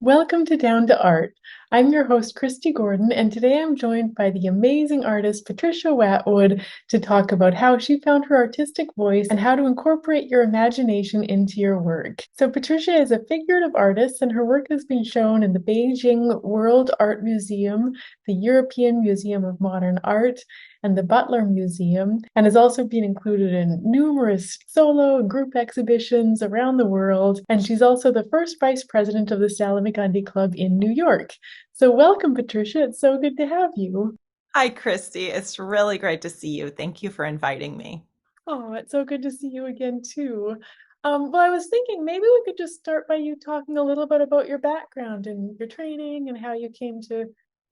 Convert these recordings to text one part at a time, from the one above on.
Welcome to Down to Art. I'm your host, Christy Gordon, and today I'm joined by the amazing artist Patricia Watwood to talk about how she found her artistic voice and how to incorporate your imagination into your work. So, Patricia is a figurative artist, and her work has been shown in the Beijing World Art Museum, the European Museum of Modern Art, and the Butler Museum, and has also been included in numerous solo and group exhibitions around the world. And she's also the first vice president of the Salamigandi Club in New York. So, welcome, Patricia. It's so good to have you. Hi, Christy. It's really great to see you. Thank you for inviting me. Oh, it's so good to see you again, too. Well, I was thinking maybe we could just start by you talking a little bit about your background and your training and how you came to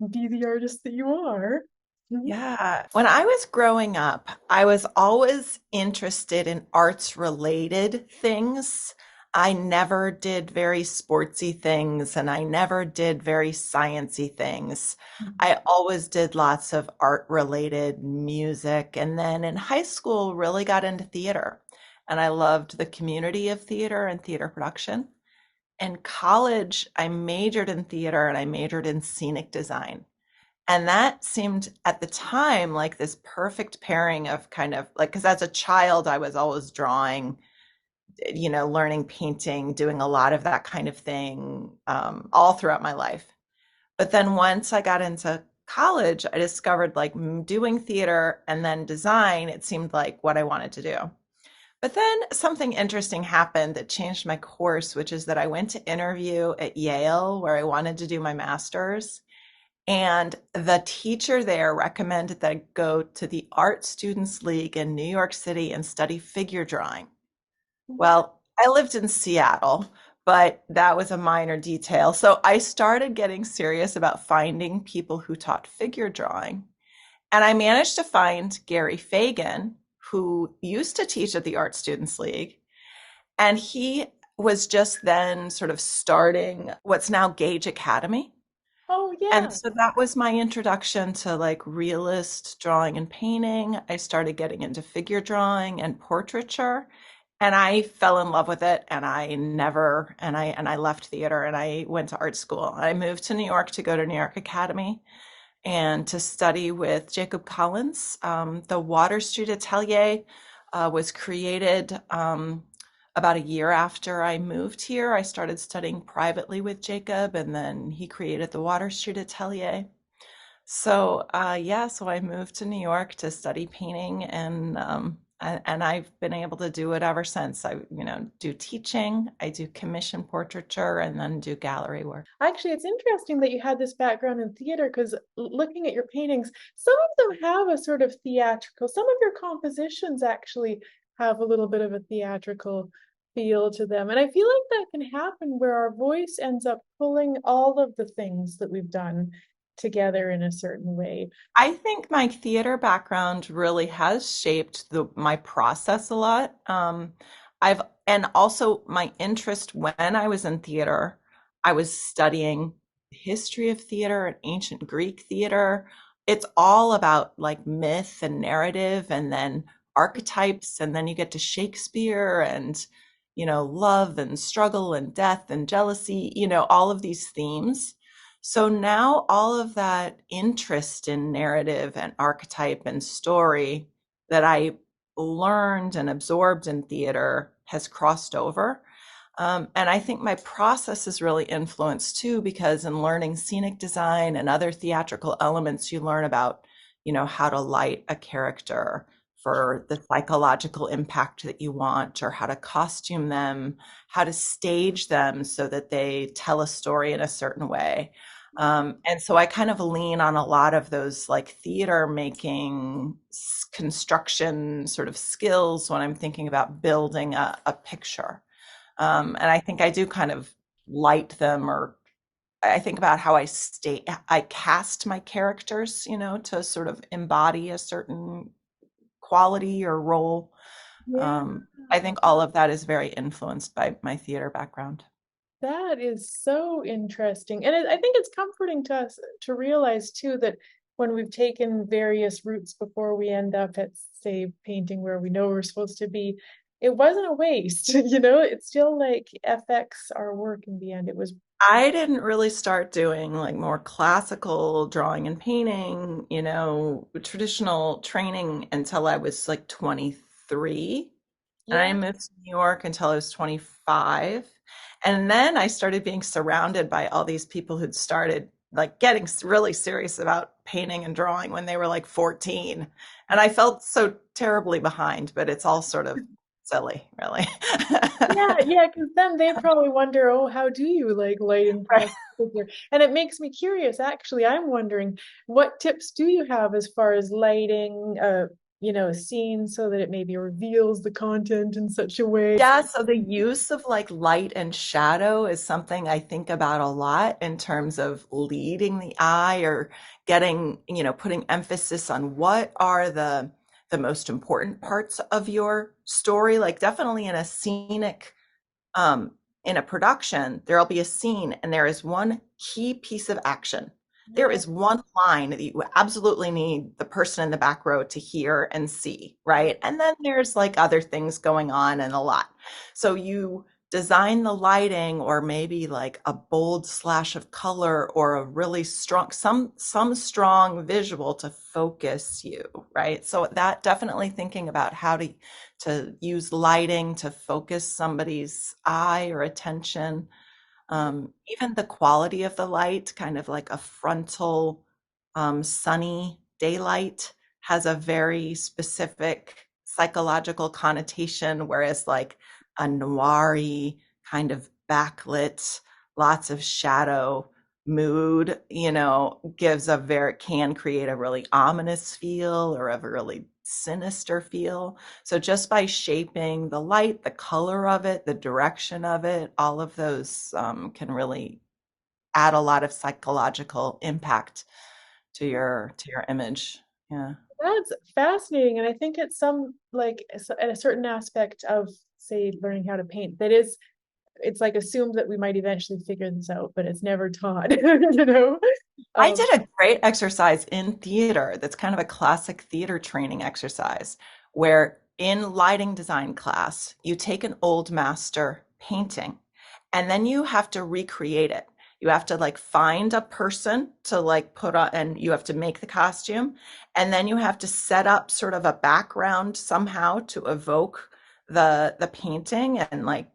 be the artist that you are. Mhm. Yeah. When I was growing up, I was always interested in arts related things. I never did very sportsy things and I never did very sciencey things. I always did lots of art related music. And then in high school, really got into theater. And I loved the community of theater and theater production. In college, I majored in theater and I majored in scenic design. And that seemed at the time like this perfect pairing of kind of like, because as a child, I was always drawing, learning painting, doing a lot of that kind of thing all throughout my life. But then once I got into college, I discovered like doing theater and then design, it seemed like what I wanted to do. But then something interesting happened that changed my course, which is that I went to interview at Yale where I wanted to do my master's. And the teacher there recommended that I go to the Art Students League in New York City and study figure drawing. Well, I lived in Seattle, but that was a minor detail. So I started getting serious about finding people who taught figure drawing. And I managed to find Gary Fagan, who used to teach at the Art Students League. And he was just then sort of starting what's now Gage Academy. Oh, And yeah. so that was my introduction to like realist drawing and painting. I started getting into figure drawing and portraiture, and I fell in love with it. And I never, and I left theater and I went to art school. I moved to New York to go to New York Academy and to study with Jacob Collins. The Water Street Atelier was created about a year after I moved here. I started studying privately with Jacob, and then he created the Water Street Atelier. So yeah, so I moved to New York to study painting, and I've been able to do it ever since. I do teaching, I do commission portraiture, and then do gallery work. Actually, it's interesting that you had this background in theater because looking at your paintings, some of them have a sort of theatrical, some of your compositions actually have a little bit of a theatrical feel to them. And I feel like that can happen where our voice ends up pulling all of the things that we've done together in a certain way. I think my theater background really has shaped my process a lot. And also my interest when I was in theater, I was studying history of theater and ancient Greek theater. It's all about like myth and narrative and then archetypes, and then you get to Shakespeare and love and struggle and death and jealousy, all of these themes. So now all of that interest in narrative and archetype and story that I learned and absorbed in theater has crossed over. And I think my process is really influenced too, because in learning scenic design and other theatrical elements, you learn about, how to light a character for the psychological impact that you want, or how to costume them, how to stage them so that they tell a story in a certain way. And so I kind of lean on a lot of those like theater making construction sort of skills when I'm thinking about building a picture. And I think I do kind of light them, or I think about how I cast my characters, to sort of embody a certain quality or role. Yeah. I think all of that is very influenced by my theater background. That is so interesting. And I think it's comforting to us to realize too that when we've taken various routes before we end up at, say, painting where we know we're supposed to be, it wasn't a waste, you know, it still like affects our work in the end. It was, I didn't really start doing like more classical drawing and painting, traditional training until I was like 23. And I yeah, moved to New York until I was 25. And then I started being surrounded by all these people who'd started like getting really serious about painting and drawing when they were like 14. And I felt so terribly behind, but it's all sort of silly, really. yeah, because then they probably wonder, oh, how do you like light and Right. press the figure? And it makes me curious, actually. I'm wondering what tips do you have as far as lighting, a scene so that it maybe reveals the content in such a way. Yeah, so the use of like light and shadow is something I think about a lot in terms of leading the eye or getting, putting emphasis on what are the most important parts of your story. Like definitely in a scenic um, in a production, there'll be a scene and there is one key piece of action. There Yeah. is one line that you absolutely need the person in the back row to hear and see, right? And then there's like other things going on and a lot. So you design the lighting or maybe like a bold slash of color or a really strong some strong visual to focus you, right? So that definitely thinking about how to use lighting to focus somebody's eye or attention. Even the quality of the light, kind of like a frontal, sunny daylight, has a very specific psychological connotation, whereas like a noiry kind of backlit, lots of shadow mood, gives can create a really ominous feel or a really sinister feel. So just by shaping the light, the color of it, the direction of it, all of those can really add a lot of psychological impact to your image. Yeah. That's fascinating. And I think it's some like at a certain aspect of, say, learning how to paint that is, it's like assumed that we might eventually figure this out, but it's never taught, you know? I Um, did a great exercise in theater that's kind of a classic theater training exercise where in lighting design class, you take an old master painting and then you have to recreate it. You have to like find a person to like put on and you have to make the costume and then you have to set up sort of a background somehow to evoke the painting and like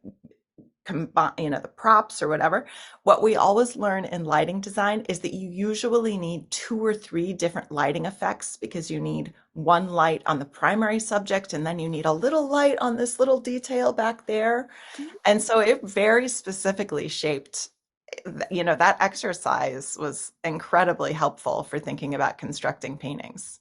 combine, the props or whatever. What we always learn in lighting design is that you usually need two or three different lighting effects because you need one light on the primary subject and then you need a little light on this little detail back there. And so it very specifically shaped, that exercise was incredibly helpful for thinking about constructing paintings.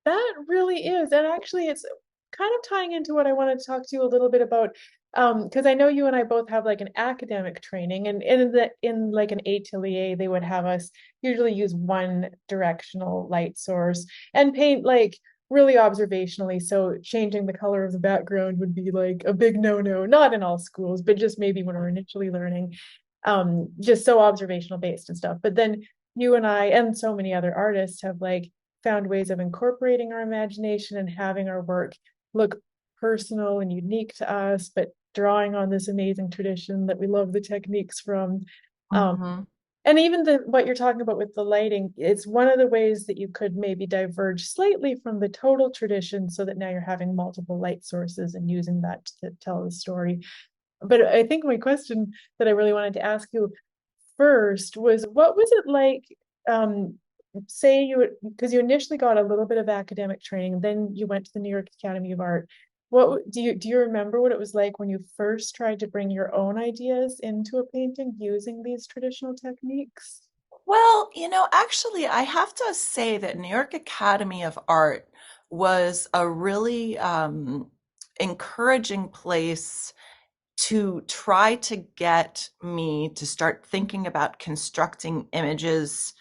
That really is. And actually, it's kind of tying into what I wanted to talk to you a little bit about. Because I know you and I both have like an academic training, and in like an atelier, they would have us usually use one directional light source and paint like really observationally. So changing the color of the background would be like a big no-no, not in all schools, but just maybe when we're initially learning. Just so observational based and stuff. But then you and I and so many other artists have like found ways of incorporating our imagination and having our work look personal and unique to us, but drawing on this amazing tradition that we love the techniques from. Um, Hmm. and even what you're talking about with the lighting, it's one of the ways that you could maybe diverge slightly from the total tradition so that now you're having multiple light sources and using that to tell the story. But I think my question that I really wanted to ask you first was what was it like, um say you, because you initially got a little bit of academic training, then you went to the New York Academy of Art. What do you remember what it was like when you first tried to bring your own ideas into a painting using these traditional techniques? Well, actually, I have to say that New York Academy of Art was a really encouraging place to try to get me to start thinking about constructing images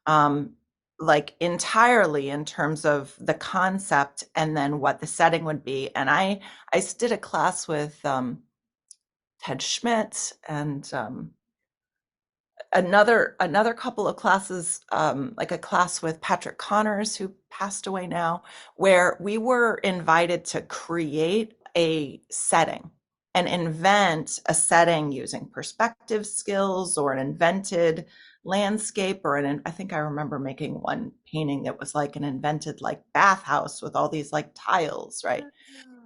um, like entirely in terms of the concept and then what the setting would be. And I did a class with Ted Schmidt and another couple of classes, like a class with Patrick Connors, who passed away now, where we were invited to create a setting and invent a setting using perspective skills or an invented landscape or I think I remember making one painting that was like an invented like bathhouse with all these like tiles, right?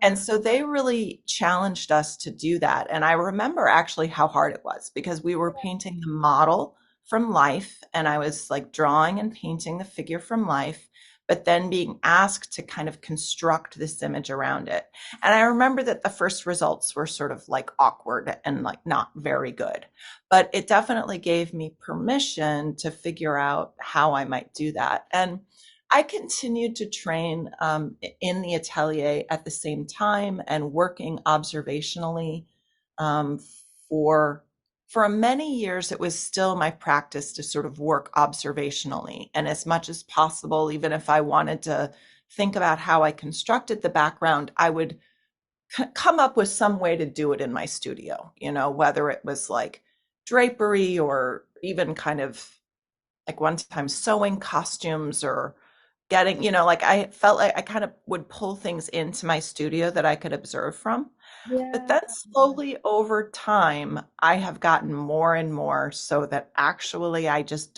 And so they really challenged us to do that. And I remember actually how hard it was because we were painting the model from life and I was like drawing and painting the figure from life, but then being asked to kind of construct this image around it. And I remember that the first results were sort of like awkward and like not very good, but it definitely gave me permission to figure out how I might do that. And I continued to train in the atelier at the same time and working observationally um, for for many years. It was still my practice to sort of work observationally, and as much as possible, even if I wanted to think about how I constructed the background, I would come up with some way to do it in my studio. Whether it was like drapery or even kind of like one time sewing costumes or getting, like I felt like I kind of would pull things into my studio that I could observe from. But Yeah, then slowly over time, I have gotten more and more so that actually I'm just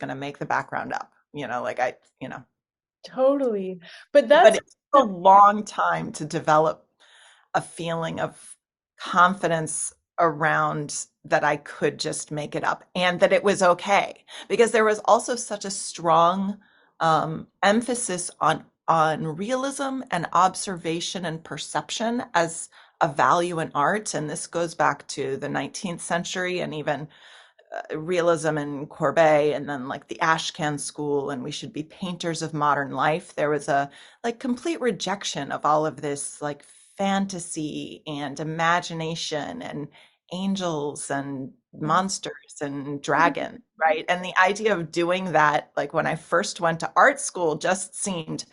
going to make the background up, like totally. But but that's it took a long time to develop a feeling of confidence around that I could just make it up and that it was okay because there was also such a strong emphasis on realism and observation and perception as a value in art. And this goes back to the 19th century and even realism and Courbet and then like the Ashcan school and we should be painters of modern life. There was a like complete rejection of all of this like fantasy and imagination and angels and monsters and dragons, right? And the idea of doing that, like when I first went to art school, just seemed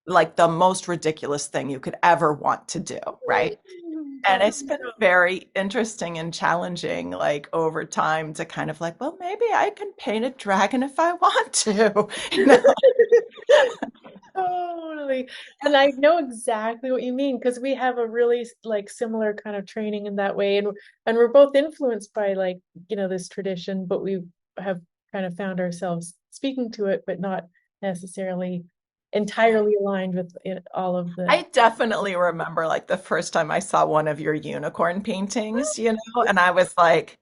like the most ridiculous thing you could ever want to do, right? And that it's been very interesting and challenging, like over time, to kind of like, well, maybe I can paint a dragon if I want to, you know? totally. And I know exactly what you mean because we have a really like similar kind of training in that way. And we're both influenced by like, this tradition, but we have kind of found ourselves speaking to it, but not necessarily entirely aligned with all of the I definitely remember like the first time I saw one of your unicorn paintings, and I was like,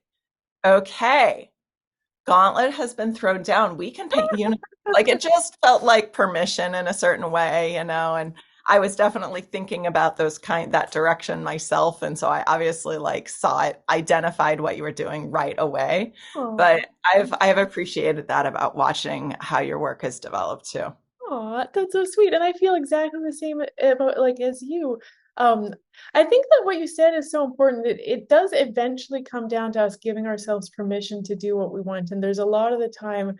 okay, gauntlet has been thrown down. We can paint unicorns. Like it just felt like permission in a certain way, and I was definitely thinking about that direction myself. And so I obviously like saw it, identified what you were doing right away. Oh, But I've appreciated that about watching how your work has developed too. oh, that's so sweet. And I feel exactly the same about like as you. Um, I think that what you said is so important. It does eventually come down to us giving ourselves permission to do what we want. And there's a lot of the time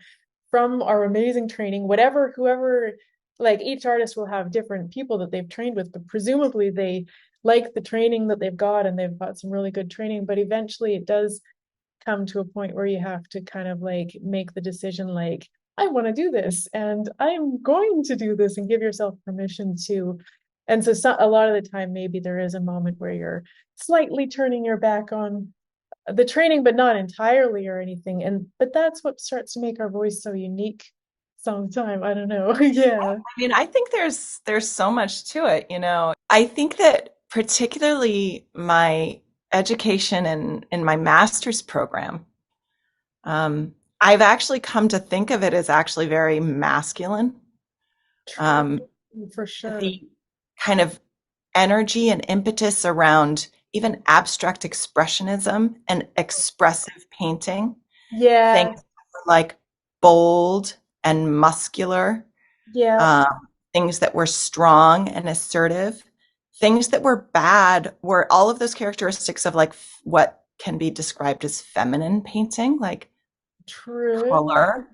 from our amazing training, whoever, like each artist will have different people that they've trained with, but presumably they like the training that they've got and they've got some really good training. But eventually it does come to a point where you have to kind of like make the decision like I want to do this and I'm going to do this and give yourself permission to. And so a lot of the time maybe there is a moment where you're slightly turning your back on the training but not entirely or anything, and but that's what starts to make our voice so unique sometime. I don't know. Yeah. I mean, I think there's so much to it. I think that particularly my education in my master's program, I've actually come to think of it as actually very masculine. True. Um, For sure. the kind of energy and impetus around even abstract expressionism and expressive painting, things Yeah. like bold and muscular, Yeah. um, things that were strong and assertive, things that were bad were all of those characteristics of like what can be described as feminine painting, like True. color,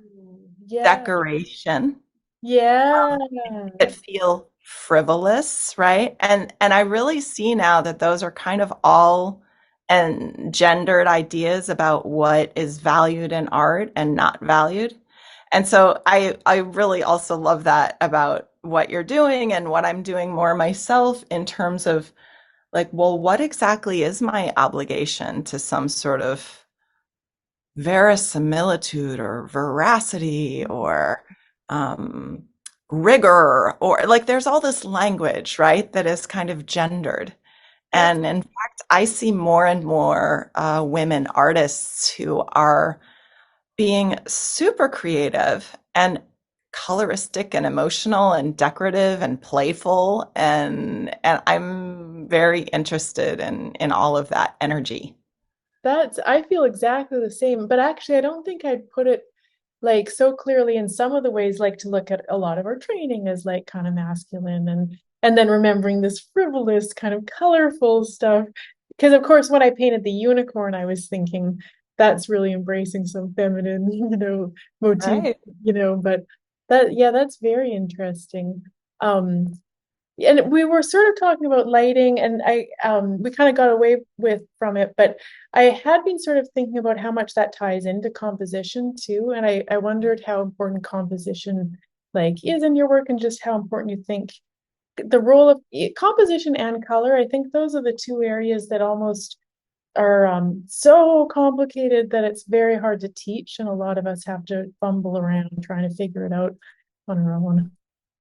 Yeah. decoration, Yeah. that feel frivolous, right? And I really see now that those are kind of all and gendered ideas about what is valued in art and not valued. And so I really also love that about what you're doing and what I'm doing more myself in terms of like, well, what exactly is my obligation to some sort of verisimilitude or veracity or um, rigor, or like there's all this language, right, that is kind of gendered. That's And in fact, I see more and more women artists who are being super creative and coloristic and emotional and decorative and playful, and I'm very interested in all of that energy. I feel exactly the same, but actually I don't think I'd put it like so clearly in some of the ways, like to look at a lot of our training as like kind of masculine and then remembering this frivolous kind of colorful stuff. Because of course when I painted the unicorn, I was thinking that's really embracing some feminine, motif, Right. but that yeah, that's very interesting. Um and we were sort of talking about lighting and I we kind of got away with from it, but I had been sort of thinking about how much that ties into composition too, and I wondered how important composition like is in your work and just how important you think the role of composition and color. I think those are the two areas that almost are so complicated that it's very hard to teach, and a lot of us have to fumble around trying to figure it out on our own.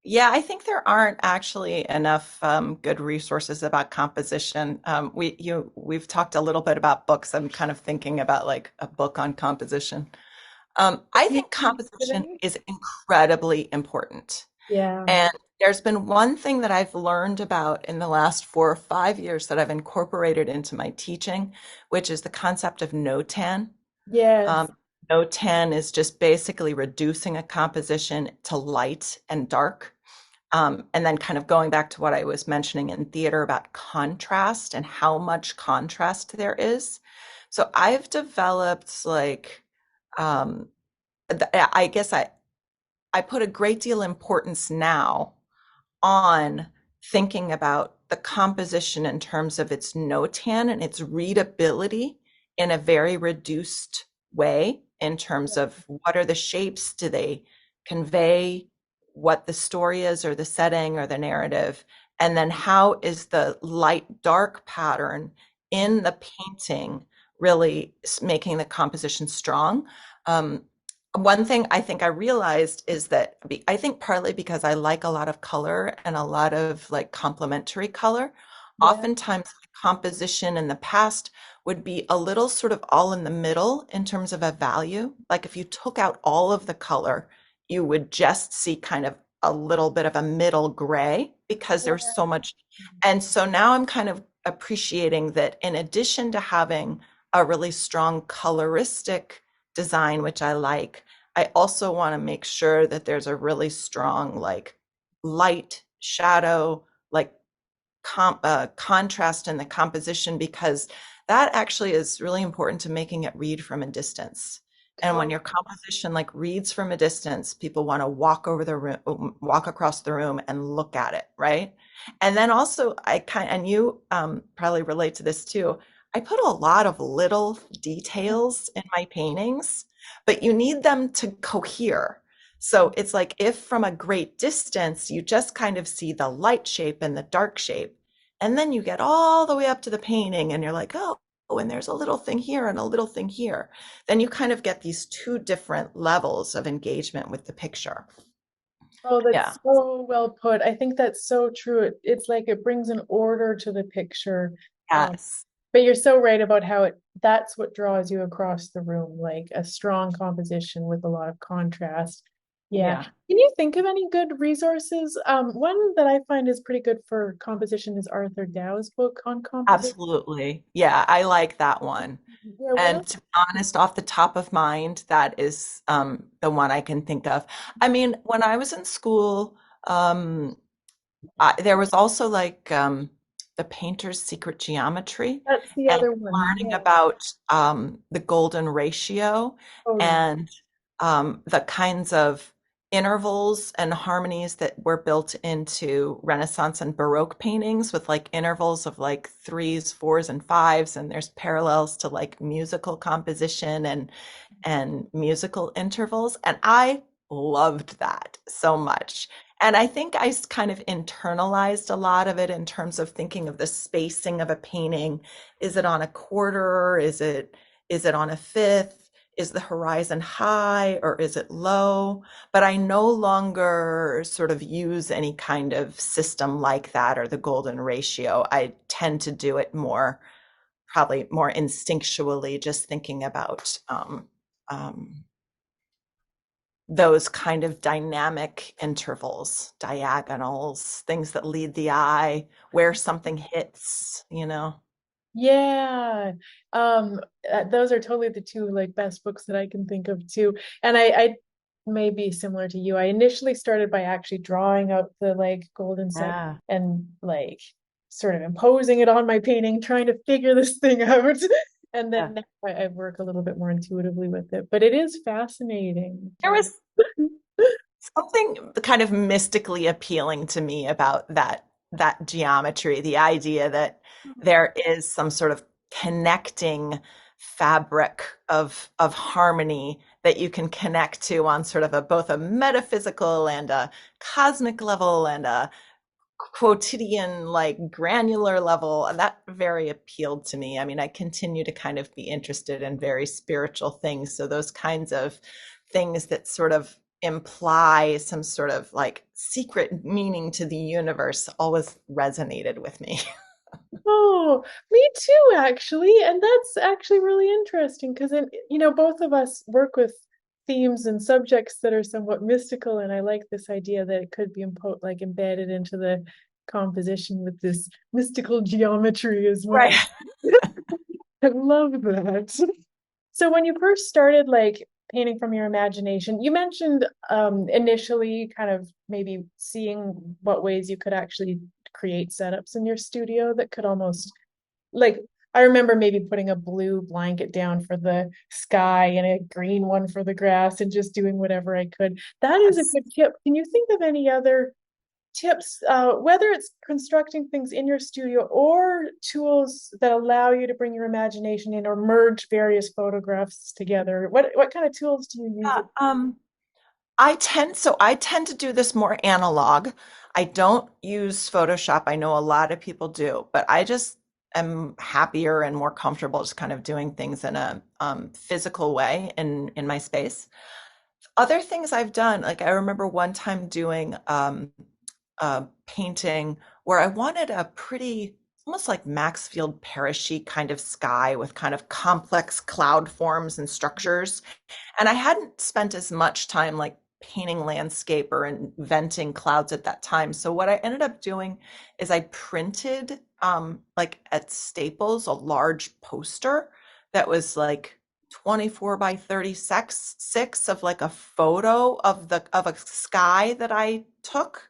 Yeah, I think there aren't actually enough good resources about composition. We've talked a little bit about books. I'm kind of thinking about like a book on composition. I Do you think have composition any? is incredibly important. Yeah. And there's been one thing that I've learned about in the last 4 or 5 years that I've incorporated into my teaching, which is the concept of no-tan. Yes. Um, no-tan is just basically reducing a composition to light and dark. And then kind of going back to what I was mentioning in theater about contrast and how much contrast there is. So I've developed like, um, I guess I put a great deal of importance now on thinking about the composition in terms of its notan and its readability in a very reduced way in terms of what are the shapes, do they convey what the story is or the setting or the narrative, and then how is the light dark pattern in the painting really making the composition strong. um, One thing I think I realized is that I think partly because I like a lot of color and a lot of like complementary color, Yeah. oftentimes composition in the past would be a little sort of all in the middle in terms of a value. Like if you took out all of the color, you would just see kind of a little bit of a middle gray because there's so much. And so now I'm kind of appreciating that in addition to having a really strong coloristic design, which I like, I also want to make sure that there's a really strong like light, shadow, like contrast in the composition because that actually is really important to making it read from a distance. And when Oh, your composition like reads from a distance, people want to walk over the room, walk across the room and look at it, right? And then also and you probably relate to this too. I put a lot of little details in my paintings, but you need them to cohere. So it's like if from a great distance, you just kind of see the light shape and the dark shape, and then you get all the way up to the painting and you're like, oh, and there's a little thing here and a little thing here. Then you kind of get these two different levels of engagement with the picture. oh, that's Yeah. so well put. I think that's so true. It's like it brings an order to the picture. Um, Yes. but you're so right about how that's what draws you across the room, like a strong composition with a lot of contrast. Yeah. Yeah. Can you think of any good resources? One that I find is pretty good for composition is Arthur Dow's book on composition. Absolutely. Yeah, I like that one. Yeah, what And else? to be honest, off the top of mind, that is the one I can think of. I mean, when I was in school, um, there was also like the painter's secret geometry That's the and other one. learning Yeah. about the golden ratio Oh, yeah. and the kinds of intervals and harmonies that were built into Renaissance and Baroque paintings with like intervals of like threes, fours, and fives, and there's parallels to like musical composition and musical intervals. And I loved that so much. And I think kind of internalized a lot of it in terms of thinking of the spacing of a painting. Is it on a quarter? Is it on a fifth? Is the horizon high or is it low? But I no longer sort of use any kind of system like that or the golden ratio. I tend to do it more, probably more instinctually, just thinking about um, those kind of dynamic intervals, diagonals, things that lead the eye, where something hits. Yeah. Um, those are totally the two like best books that I can think of too. And I may be similar to you. I initially started by actually drawing out the like golden set Yeah. and like sort of imposing it on my painting, trying to figure this thing out. And Yeah. then now I work a little bit more intuitively with it. But it is fascinating. There was something kind of mystically appealing to me about that geometry, the idea that there is some sort of connecting fabric of harmony that you can connect to on sort of a both a metaphysical and a cosmic level and a quotidian, like granular level. And that very appealed to me. I mean, I continue to kind of be interested in very spiritual things. So those kinds of things that sort of imply some sort of like secret meaning to the universe always resonated with me. Oh, me too, actually. And that's actually really interesting because, both of us work with themes and subjects that are somewhat mystical. And I like this idea that it could be like embedded into the composition with this mystical geometry as Right. well. I love that. So when you first started like painting from your imagination, you mentioned initially kind of maybe seeing what ways you could actually create setups in your studio that could almost like I remember maybe putting a blue blanket down for the sky and a green one for the grass and just doing whatever I could. That is a Yes. good tip. Can you think of any other tips, whether it's constructing things in your studio or tools that allow you to bring your imagination in or merge various photographs together? What kind of tools do you use? Yeah, I tend to do this more analog. I don't use Photoshop. I know a lot of people do, but I just am happier and more comfortable just kind of doing things in a physical way in my space. Other things I've done, like I remember one time doing a painting where I wanted a pretty, almost like Maxfield Parrish-y kind of sky with kind of complex cloud forms and structures. And I hadn't spent as much time like painting landscape or inventing clouds at that time. So what I ended up doing is I printed like at Staples a large poster that was like 24 by 36 of like a photo of a sky that I took.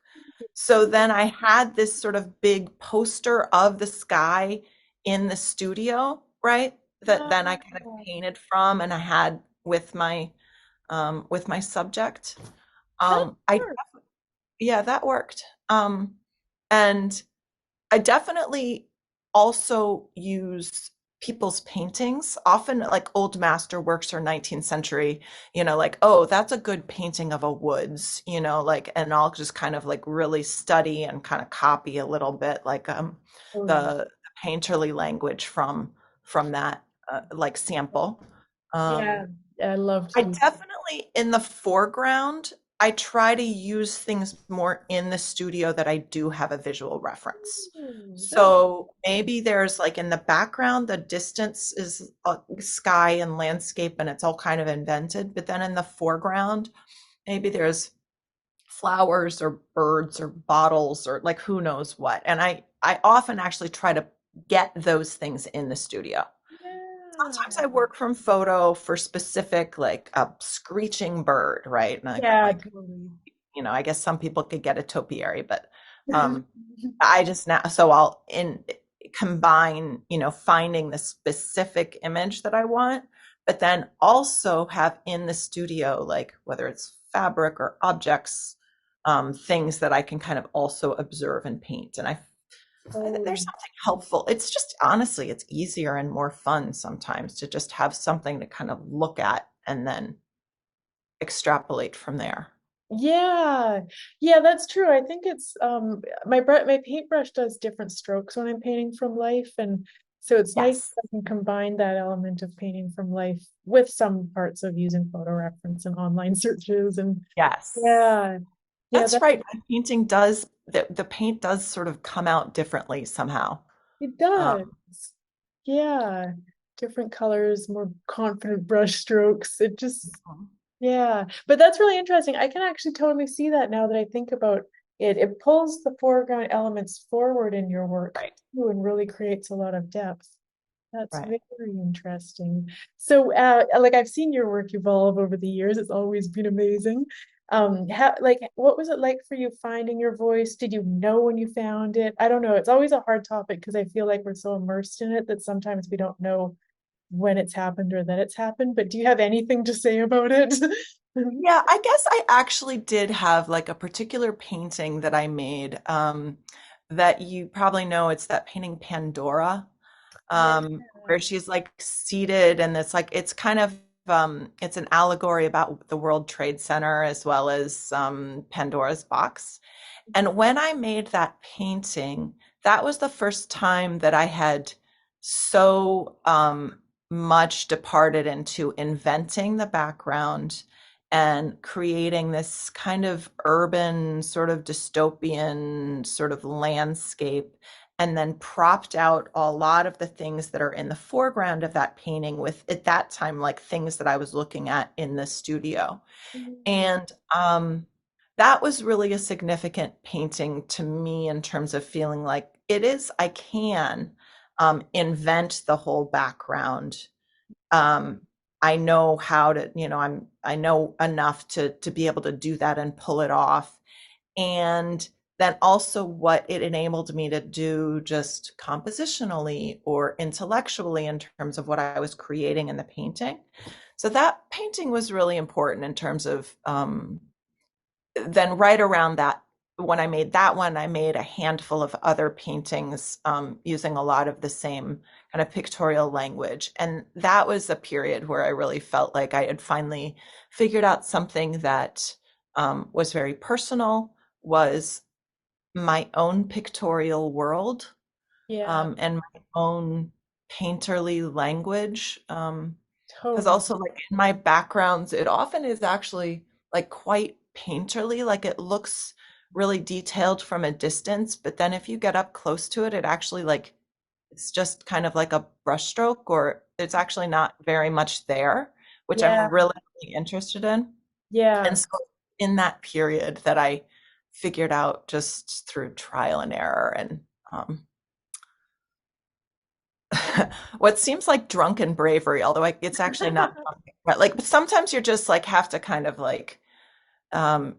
So then I had this sort of big poster of the sky in the studio, right? That then I kind of Wow, painted from and I had with my subject. that I works. Yeah, that worked. And I definitely also use people's paintings, often like old master works or 19th century, like, oh, that's a good painting of a woods, like, and I'll just kind of like really study and kind of copy a little bit like Oh, the painterly language from that like sample. Um, yeah, I love to I do definitely, in the foreground, I try to use things more in the studio that I do have a visual reference. that. So maybe there's like in the background, the distance is sky and landscape and it's all kind of invented. But then in the foreground, maybe there's flowers or birds or bottles or like who knows what. And I often actually try to get those things in the studio. Sometimes I Yeah. work from photo for specific, like a screeching bird, right? And Yeah, totally. I guess some people could get a topiary, but um, I just now, so I'll combine, finding the specific image that I want, but then also have in the studio, like whether it's fabric or objects, things that I can kind of also observe and paint. And Oh, there's something helpful. It's just honestly, it's easier and more fun sometimes to just have something to kind of look at and then extrapolate from there. Yeah. Yeah, that's true. I think it's my paintbrush does different strokes when I'm painting from life, and so it's nice Yes. if I can combine that element of painting from life with some parts of using photo reference and online searches and Yes. yeah. Yeah, That's that right. My painting does the paint does sort of come out differently somehow. it Um, does. Yeah. Different colors, more confident brush strokes. It just yeah, but that's really interesting. I can actually totally see that now that I think about it. It pulls the foreground elements forward in your work right, too and really creates a lot of depth. That's right. very interesting. So, like I've seen your work evolve over the years. It's always been amazing. Like, what was it like for you finding your voice? Did you know when you found it? I don't know. It's always a hard topic because I feel like we're so immersed in it that sometimes we don't know when it's happened or that it's happened. But do you have anything to say about it? Yeah, I guess I actually did have like a particular painting that I made that you probably know. It's that painting Pandora, Yeah. where she's like seated and it's kind of it's an allegory about the World Trade Center as well as Pandora's box. And when I made that painting, that was the first time that I had so much departed into inventing the background and creating this kind of urban, sort of dystopian sort of landscape, and then propped out a lot of the things that are in the foreground of that painting with, at that time, like things that I was looking at in the studio. Mm. And that was really a significant painting to me in terms of feeling like I can invent the whole background. Um, I know how to, I know enough to be able to do that and pull it off. And then also what it enabled me to do just compositionally or intellectually in terms of what I was creating in the painting. So that painting was really important in terms of then right around that, when I made that one, I made a handful of other paintings using a lot of the same kind of pictorial language. And that was a period where I really felt like I had finally figured out something that was very personal, was my own pictorial world, Yeah, and my own painterly language. Because totally. also, like in my backgrounds, it often is actually like quite painterly, like it looks really detailed from a distance, but then if you get up close to it, it actually like it's just kind of like a brushstroke, or it's actually not very much there, which I'm Yeah, really, really interested in. yeah. And so in that period that I figured out just through trial and error and what seems like drunken bravery, although it's actually not drunken, but sometimes you're just like have to kind of like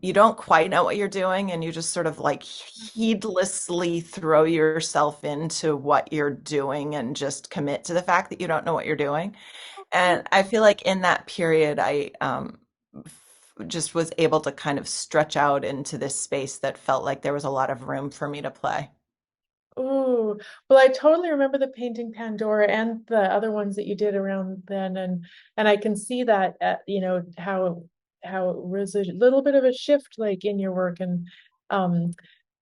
you don't quite know what you're doing and you just sort of like heedlessly throw yourself into what you're doing and just commit to the fact that you don't know what you're doing. And I feel like in that period, I just was able to kind of stretch out into this space that felt like there was a lot of room for me to play. Ooh, well, I totally remember the painting Pandora and the other ones that you did around then, and I can see that how it was a little bit of a shift like in your work, um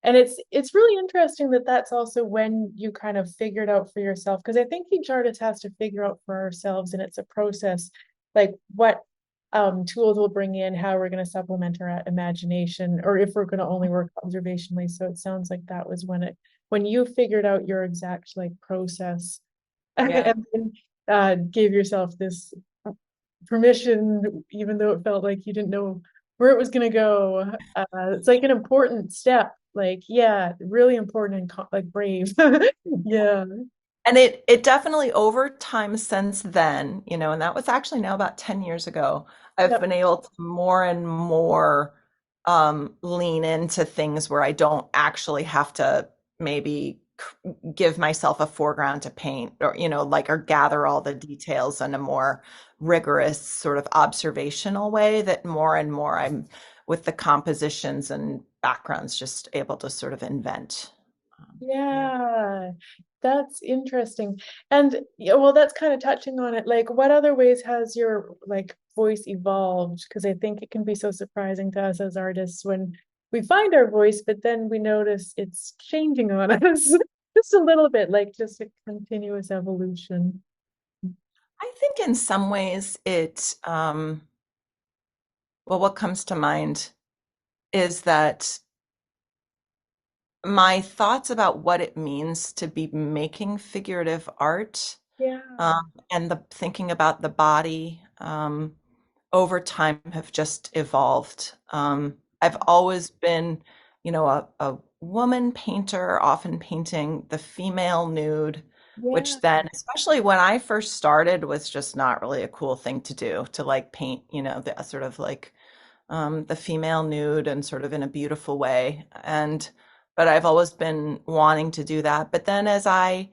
and it's really interesting that that's also when you kind of figured out for yourself because I think each artist has to figure out for ourselves, and it's a process, like what tools we'll bring in, how we're going to supplement our imagination, or if we're going to only work observationally. So it sounds like that was when you figured out your exact like process Yeah. and then gave yourself this permission, even though it felt like you didn't know where it was going to go. It's like an important step. Like, yeah, really important and like brave. Yeah. And it definitely over time since then, and that was actually now about 10 years ago, I've Yep. been able to more and more lean into things where I don't actually have to maybe give myself a foreground to paint or, like, or gather all the details in a more rigorous sort of observational way, that more and more I'm with the compositions and backgrounds just able to sort of invent. Yeah. Yeah, that's interesting. And yeah, well, that's kind of touching on it. Like, what other ways has your like voice evolved? Because I think it can be so surprising to us as artists when we find our voice, but then we notice it's changing on us just a little bit, like just a continuous evolution. I think in some ways well, what comes to mind is that my thoughts about what it means to be making figurative art, Yeah, and the thinking about the body, over time have just evolved. I've always been, a woman painter, often painting the female nude, yeah, which then, especially when I first started, was just not really a cool thing to do, to like paint, the sort of like the female nude and sort of in a beautiful way. But I've always been wanting to do that. But then as I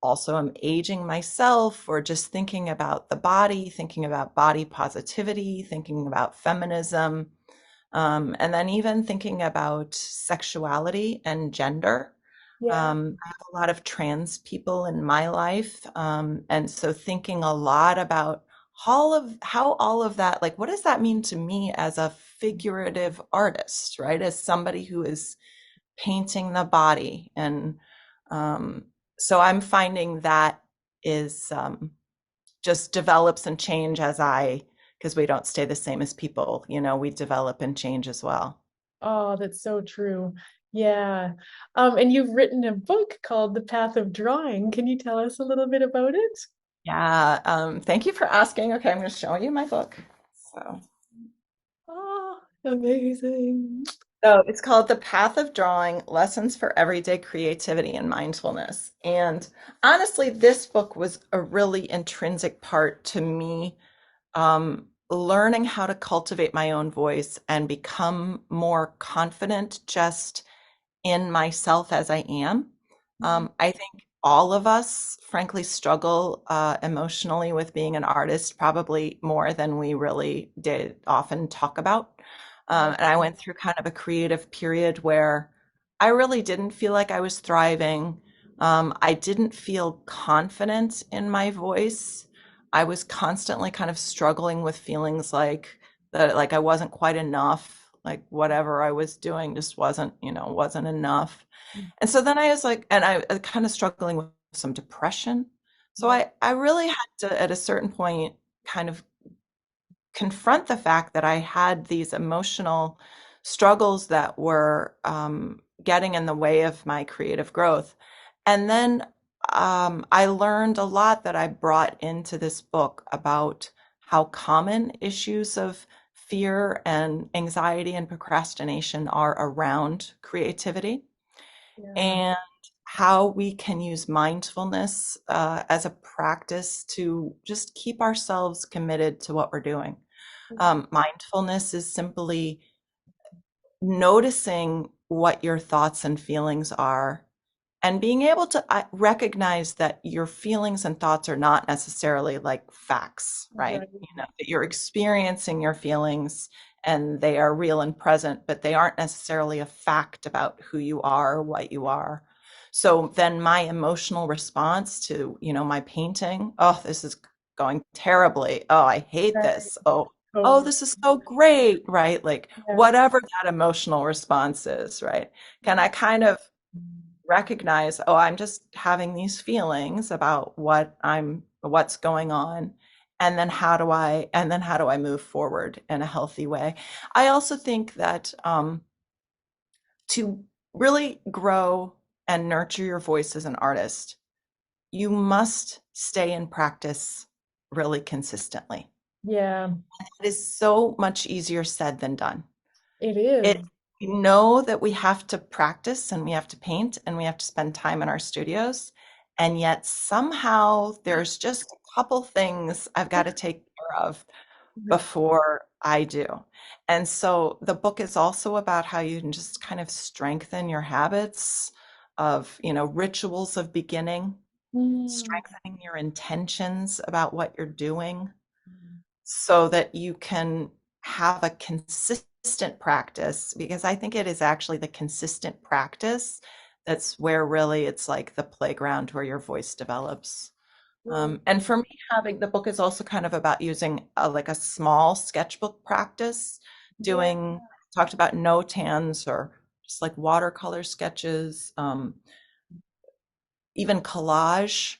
also am aging myself or just thinking about the body, thinking about body positivity, thinking about feminism, and then even thinking about sexuality and gender. yeah, I have a lot of trans people in my life. And so thinking a lot about how all of that, like, what does that mean to me as a figurative artist, right? As somebody who is painting the body. And um, so I'm finding that is just develops and change because we don't stay the same as people, we develop and change as well. Oh, that's so true. Yeah. And you've written a book called The Path of Drawing. Can you tell us a little bit about it? Yeah, thank you for asking. Okay, I'm going to show you my book. So, Oh, amazing. so it's called The Path of Drawing: Lessons for Everyday Creativity and Mindfulness. And honestly, this book was a really intrinsic part to me learning how to cultivate my own voice and become more confident just in myself as I am. I think all of us, frankly, struggle emotionally with being an artist, probably more than we really did often talk about. Yeah, And I went through kind of a creative period where I really didn't feel like I was thriving. I didn't feel confident in my voice. I was constantly kind of struggling with feelings like that, like I wasn't quite enough, like whatever I was doing just wasn't enough. And so then I was like, and I kind of struggling with some depression. So yeah, I really had to, at a certain point, kind of confront the fact that I had these emotional struggles that were getting in the way of my creative growth. And then I learned a lot that I brought into this book about how common issues of fear and anxiety and procrastination are around creativity, yeah, and how we can use mindfulness as a practice to just keep ourselves committed to what we're doing. Mindfulness is simply noticing what your thoughts and feelings are and being able to recognize that your feelings and thoughts are not necessarily like facts, right? right, That you're experiencing your feelings and they are real and present, but they aren't necessarily a fact about who you are or what you are. So then my emotional response to, my painting, oh, this is going terribly. Oh, I hate right, this. Oh, totally. this is so great, right? Like Yeah, whatever that emotional response is, right? Can I kind of recognize, oh, I'm just having these feelings about what's going on, and then how do I move forward in a healthy way? I also think that to really grow and nurture your voice as an artist, you must stay in practice really consistently. yeah, It is so much easier said than done. it It is. We know that we have to practice and we have to paint and we have to spend time in our studios, and yet somehow there's just a couple things I've got to take care of before I do. And so the book is also about how you can just kind of strengthen your habits of, rituals of beginning, Mm. strengthening your intentions about what you're doing, so that you can have a consistent practice, because I think it is actually the consistent practice That's where really it's like the playground where your voice develops. Mm, And for me, having the book is also kind of about using like a small sketchbook practice, yeah, doing talked about no-tans or just like watercolor sketches, even collage,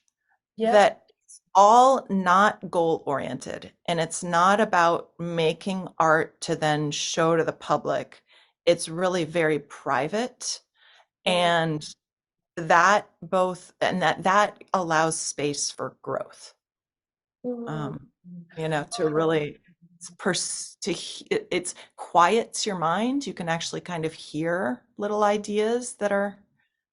yep. that it's all not goal oriented. And it's not about making art to then show to the public. It's really very private. Mm, And that both, and that allows space for growth. mm. um, to really it's quiets your mind. You can actually kind of hear little ideas that are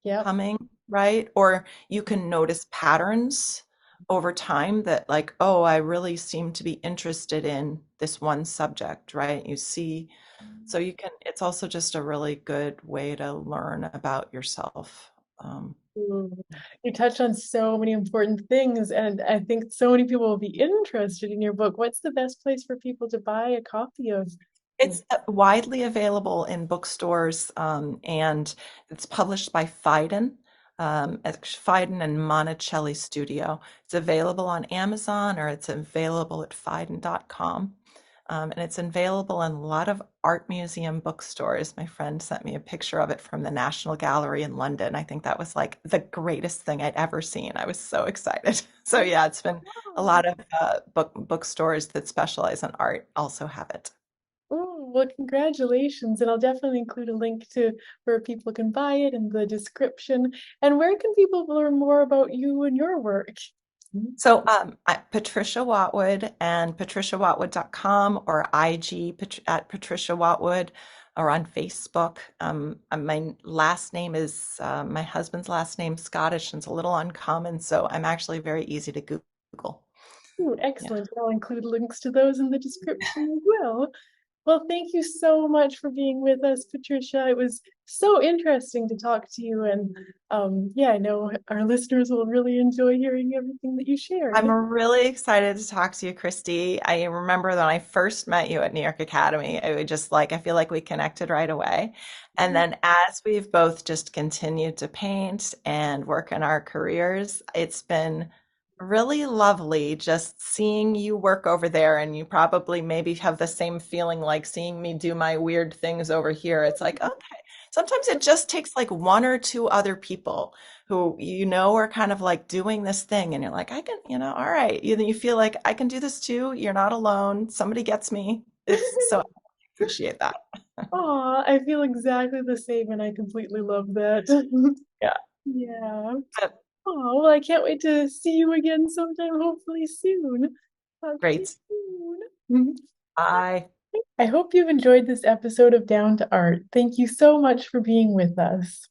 Yep. coming, right? Or you can notice patterns over time that like, oh, I really seem to be interested in this one subject, right? You see, so you can, it's also just a really good way to learn about yourself. Um, Mm. You touched on so many important things, and I think so many people will be interested in your book. What's the best place for people to buy a copy of your It's widely available in bookstores, and it's published by Phaidon and Monticelli Studio. It's available on Amazon or it's available at phaidon.com. And it's available in a lot of art museum bookstores. My friend sent me a picture of it from the National Gallery in London. I think that was like the greatest thing I'd ever seen. I was so excited. So yeah, it's been a book? lot of bookstores that specialize in art also have it. Oh, well, congratulations. And I'll definitely include a link to where people can buy it in the description. And where can people learn more about you and your work? So Patricia Watwood and patriciawatwood.com or IG at Patricia Watwood or on Facebook. My last name is my husband's last name, Scottish, and it's a little uncommon, so I'm actually very easy to Google. Ooh, Yeah. excellent. I'll include links to those in the description as well. Well, thank you so much for being with us, Patricia. It was so interesting to talk to you. And yeah, I know our listeners will really enjoy hearing everything that you I'm shared. really excited to talk to you, Christy. I remember when I first met you at New York Academy, I would just like, I feel like we connected right away. And then as we've both just continued to paint and work in our careers, it's been really lovely just seeing you work over there. And you probably maybe have the same feeling like seeing me do my weird things over here. It's like, okay, sometimes it just takes like one or two other people who are kind of like doing this thing and you're like, I can, all right, you feel like I can do this too. You're not alone, somebody gets me. It's so, I appreciate that. Aw, I feel exactly the same, and I completely love that. Yeah. Yeah. But Oh, well, I can't wait to see you again sometime, hopefully soon. Talk to you great. soon. Bye. I hope you've enjoyed this episode of Down to Art. Thank you so much for being with us.